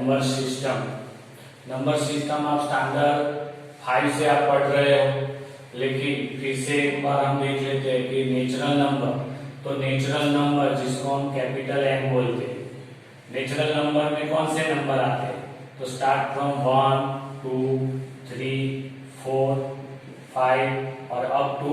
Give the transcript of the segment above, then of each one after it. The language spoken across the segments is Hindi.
नंबर सिस्टम आप स्टैंडर्ड 5 से आप पढ़ रहे हो, लेकिन फिर से एक बार हम देख लेते हैं कि नेचुरल नंबर, तो नेचुरल नंबर जिसको हम कैपिटल एन बोलते हैं, नेचुरल नंबर में कौन से नंबर आते हैं? तो स्टार्ट फ्रॉम 1 2 3 4 5 और अप टू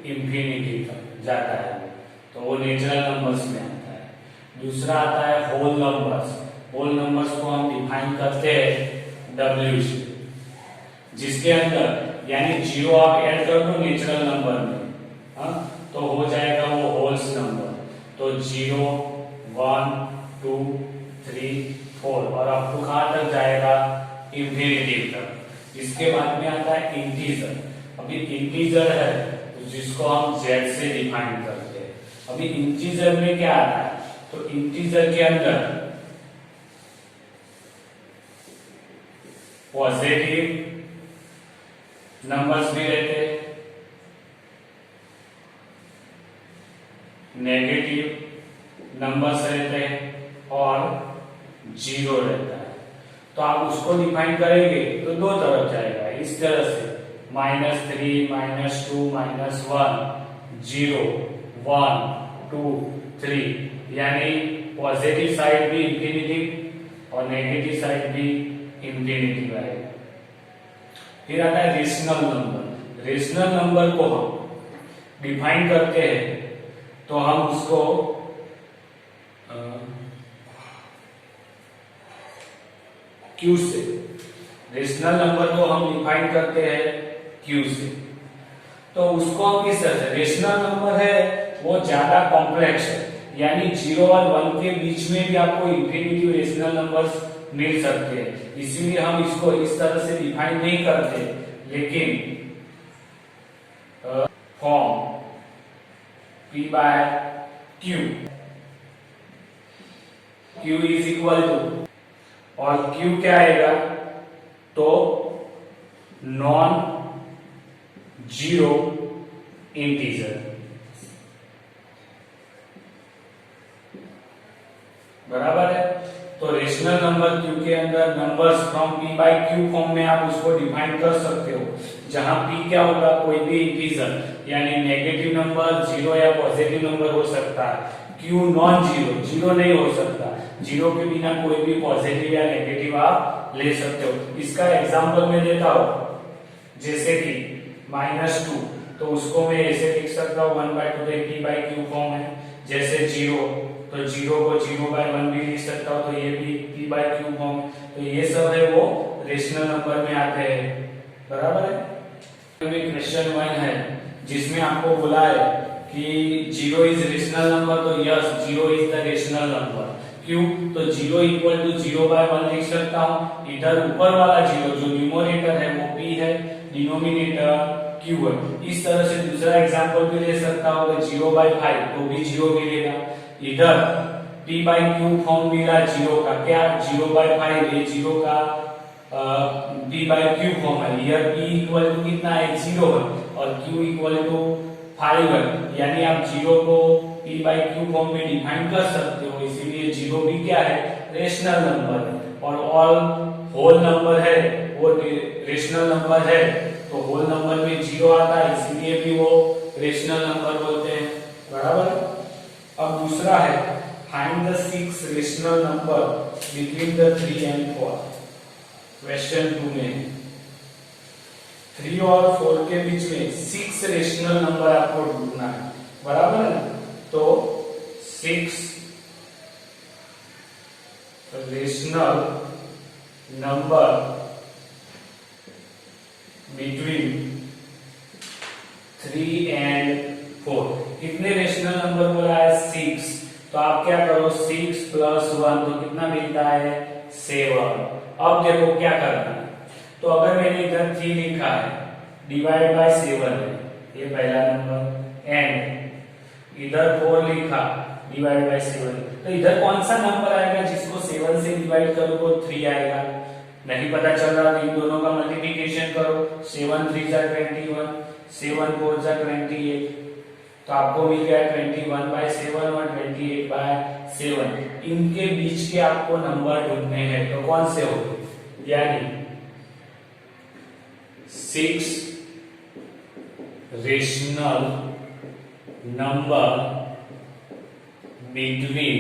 इंफिनिटी तक जाता है, तो वो नेचुरल नंबर्स में आता है। दूसरा आता है होल नंबर्स। होल नंबर्स को हम डिफाइन करते हैं डब्ल्यू से, जिसके अंदर यानी जीरो आप ऐड कर दो नेचुरल नंबर में, तो हो जाएगा वो होल्स नंबर। तो 0 1 2 3 4 और अप टू कहां तक जाएगा? इंफिनिटी तक। इसके बाद में आता है इंटीजर। अभी इंटीजर है तो जिसको हम जेड से डिफाइन करते हैं। अभी इंटीजर में क्या आता है? तो इंटीजर के अंदर पॉजिटिव नंबर्स भी रहते हैं, नेगेटिव नंबर्स रहते हैं और जीरो रहता है। तो आप उसको डिफाइन करेंगे तो दो तरफ जाएगा, इस तरह से -3 -2 -1 0 1 2 3, यानी पॉजिटिव साइड भी इंफिनिटी और नेगेटिव साइड भी इंफिनिटी आएगा। फिर आता है रेशनल नंबर। रेशनल नंबर को हम डिफाइन करते हैं तो हम उसको क्यू से, रेशनल नंबर को हम डिफाइन करते हैं क्यू से। तो उसको हम किस तरह से, रेशनल नंबर है वो ज्यादा कॉम्प्लेक्स है, यानी 0 और 1 के बीच में भी आपको इंफिनिटी रेशनल नंबर्स मिल सकते हैं, इसीलिए हम इसको इस तरह से डिफाइन नहीं करते, लेकिन form P by Q, Q is equal to, और Q क्या आएगा? तो नॉन जीरो इंटीजर, बराबर है। तो रेशनल नंबर Q के अंदर numbers from P by Q form में आप उसको डिफाइन कर सकते हो, जहां P क्या होगा? कोई भी इंटीजर, यानी नेगेटिव नंबर, जीरो या पॉजिटिव नंबर हो सकता है। Q नॉन जीरो, जीरो नहीं हो सकता, जीरो के बिना कोई भी पॉजिटिव या नेगेटिव आप ले सकते हो। इसका एग्जांपल मैं देता हूं, जैसे कि -2, तो उसको मैं ऐसे लिख सकता हूं 1/2 तो P बाय Q फॉर्म है। जैसे 0, तो 0 को 0/1 भी लिख सकता हूं, तो ये भी P बाय Q फॉर्म। तो ये सब है वो रेशनल नंबर में आते हैं, बराबर है। क्वेश्चन 1 है जिसमें आपको बोला है कि 0 इज रेशनल नंबर, तो yes 0 is the rational number. क्यों? तो 0 इक्वल टू 0/1 लिख सकता हूं। इधर ऊपर वाला 0 जो न्यूमरेटर है वो P है, डिनोमिनेटर Q है। इस तरह से दूसरा एग्जांपल भी ले सकता हूं, 0/5 तो भी 0 मिलेगा। इधर P बाय Q फॉर्म मिला 0 का, क्या 0/5, ये 0 का P बाय Q फॉर्म है। यह P इक्वल टू कितना है? 0 है, और Q इक्वल टू 5 है, यानी आप 0 को P बाय Q फॉर्म में डिफाइन कर सकते हो, इसीलिए 0 भी क्या है? रेशनल नंबर है। और ऑल होल नंबर है वो रेशनल नंबर है, तो होल नंबर में 0 आता है, इसीलिए भी वो रेशनल नंबर बोलते हैं, बराबर। अब दूसरा है find the 6 rational number between the 3 and 4। Question 2 में 3 और 4 के बीच में 6 रेशनल नंबर आपको ढूंढना है, बराबर है। तो 6 रेशनल नंबर बिटवीन 3 and 4। कितने रेशनल नंबर बोला है? 6। तो आप क्या करो, 6 + 1 तो कितना मिलता है? 7। अब देखो क्या करना है, तो अगर मैंने इधर 3 लिखा है, डिवाइड बाय 7 है, ये पहला नंबर, एंड इधर 4 लिखा, डिवाइड बाय 7, तो इधर कौन सा नंबर आएगा जिसको 7 से डिवाइड करो तो 3 आएगा? नहीं पता चल रहा तो इन दोनों का मल्टीप्लिकेशन करो, 7 3 जा 21, 7 4 जा 28, तो आपको मिल गया 21/7 और 28/7। इनके बीच के आपको नंबर ढूंढने हैं, तो कौन से होंगे, यानी 6 रेशनल नंबर बिटवीन,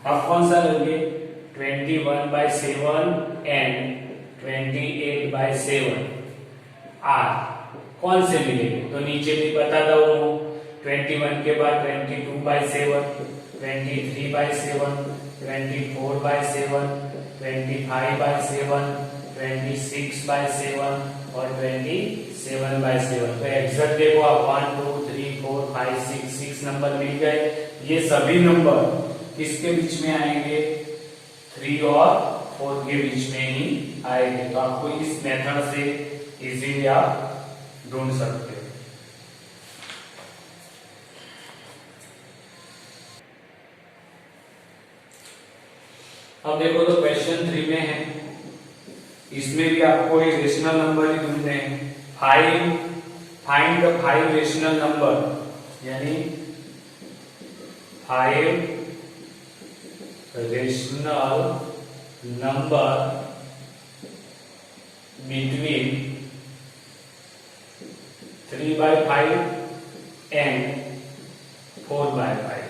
अब कौन सा लोगे, 21/7 एंड 28/7 आर कौन से मिलेंगे, तो नीचे भी बता दो, 21 के बाद 22/7, 23/7, 24/7, 25/7, 26/7 और 27/7। तो एग्जैक्ट देखो आप 1 2 3 4 5 6 नंबर मिल गए। ये सभी नंबर किसके बीच में आएंगे, 3 और 4 के बीच में ही आएंगे। तो आपको इस मेथड से इजीली आप ढूंढ सकते हो। अब देखो तो क्वेश्चन 3 में है, इसमें भी आपको एक रेशनल नंबर ही ढूंढने हैं। फाइंड द 5 रेशनल नंबर, यानी 5 रेशनल नंबर बिटवीन 3/5 एंड 4/5।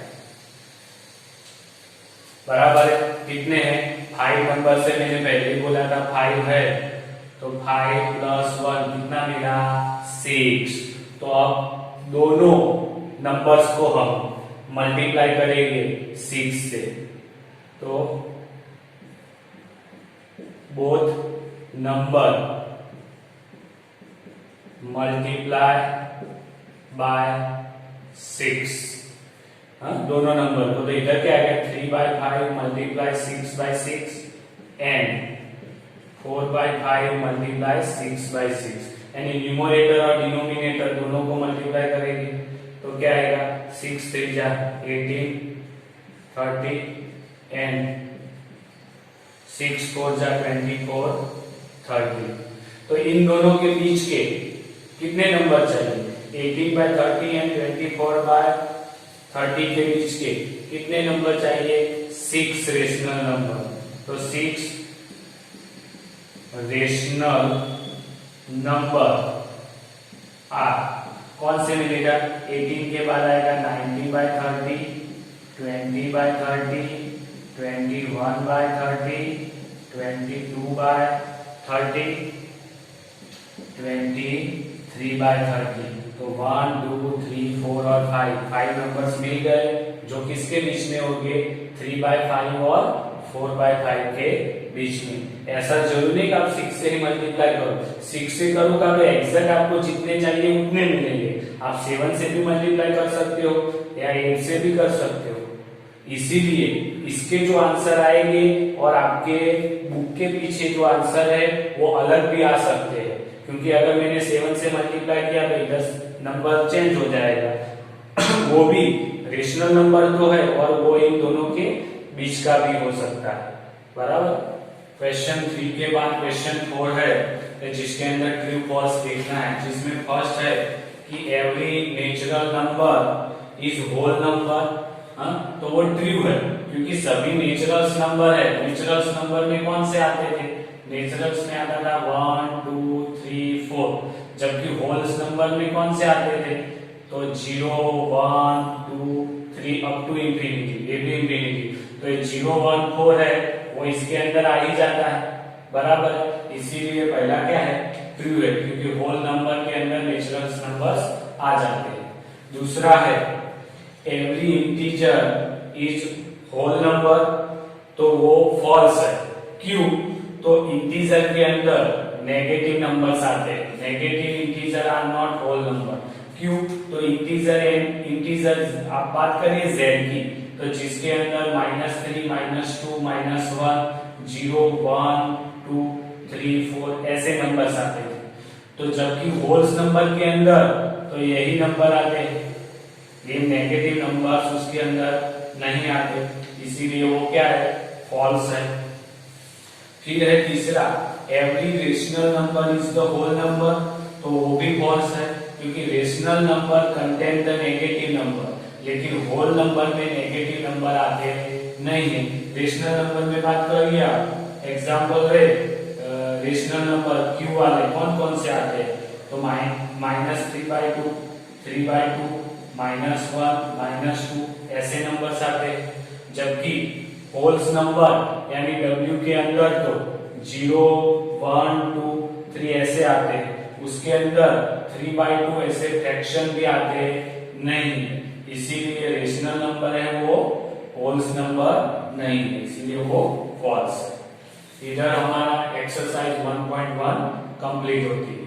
बराबर है, कितने हैं, 5 नंबर से मैंने पहले ही बोला था 5 है, तो 5 + 1 कितना मिला, 6। तो अब दोनों नंबर्स को हम मल्टीप्लाई करेंगे 6 से, तो बोथ नंबर मल्टीप्लाई बाय 6, दोनों नंबर को, तो इधर क्या है, 3/5 मल्टीप्लाई 6/6 एंड 4/5 मल्टीप्लाई 6/6, यानी न्यूमरेटर और डिनोमिनेटर दोनों को मल्टीप्लाई करेंगे, तो क्या आएगा, 6 3 जा 18, 30 एंड 6 4 जा 24, 30। तो इन दोनों के बीच के कितने नंबर चाहिए, 18/30 एंड 24/30 के बीच के कितने नंबर चाहिए, 6 रेशनल नंबर। तो 6 रेशनल नंबर कौन से मिलेगा, 18 के बाद आएगा 90/30, 20/30, 21/30, 22/30, 23/30। तो 1 2 3 4 और 5 नंबर्स मिल गए, जो किसके बीच में होंगे, 3/5 और 4/5 के बीच में। ऐसा जरूरी नहीं कि आप 6 से ही मल्टीप्लाई करो, 6 से करोगा तो एग्जैक्ट आपको जितने चाहिए उतने मिलेंगे। आप 7 से भी मल्टीप्लाई कर सकते हो या 8 से भी कर सकते हो। इसीलिए इसके जो आंसर आएंगे और आपके बुक के पीछे जो आंसर है वो अलग भी आ सकते हैं, क्योंकि अगर मैंने 7 से मल्टीप्लाई किया तो इधर नंबर चेंज हो जाएगा। वो भी रेशनल नंबर तो है और वो इन दोनों के बीच का भी हो सकता है। बराबर। क्वेश्चन 3 के बाद क्वेश्चन 4 है, जिसके अंदर ट्रू फॉल्स देखना है, जिसमें फर्स्ट है कि every natural number is whole number. तो वो ट्रू है, क्योंकि सभी नेचुरल्स नंबर है। नेचुरल्स नंबर में कौन से आते थे, नेचुरल्स में आता था 1 2 3 4, जबकि होल्स नंबर में कौन से आते थे, तो 0 1 2 3 अप टू इंफिनिटी, ये भी इंफिनिटी। तो 0 1 4 है, वो इसके अंदर आ ही जाता है। बराबर। इसीलिए पहला क्या है, ट्रू है, क्योंकि होल नंबर के अंदर नेचुरल्स नंबर्स आ जाते हैं। दूसरा है every integer is whole number, तो वो फॉल्स है। क्यों, तो इंटीजर के अंदर नेगेटिव नंबर्स आते हैं। Negative integer are not whole number. क्यों, तो इंटीजर आप बात करिए z की, तो जिसके अंदर -3 -2 -1 0 1 2 3 4 ऐसे नंबर्स आते थे। तो जबकि होल्स नंबर के अंदर तो यही नंबर आते हैं, ये नेगेटिव नंबर्स उसके अंदर नहीं आते, इसीलिए वो क्या है, फॉल्स है। फिर है तीसरा, every rational number is the whole number, तो वो भी फॉल्स है, क्योंकि rational number contain the negative number, लेकिन होल नंबर में नेगेटिव नंबर आते नहीं है। रेशनल नंबर में बात करिए आप, एग्जाम्पल है रेशनल नंबर क्यू वाले कौन कौन से आते हैं, तो -3/2, 3/2, -1, -2 ऐसे नंबर्स आते हैं। जबकि होल्स नंबर यानी W के अंदर तो 0, 1, 2, 3 ऐसे आते हैं, उसके अंदर 3/2 ऐसे फ्रैक्शन भी आते नहीं है। इसीलिए रेशनल नंबर है वो होल्स नंबर नहीं है, इसीलिए वो फॉल्स है। इधर हमारा एक्सरसाइज 1.1 कंप्लीट होती है।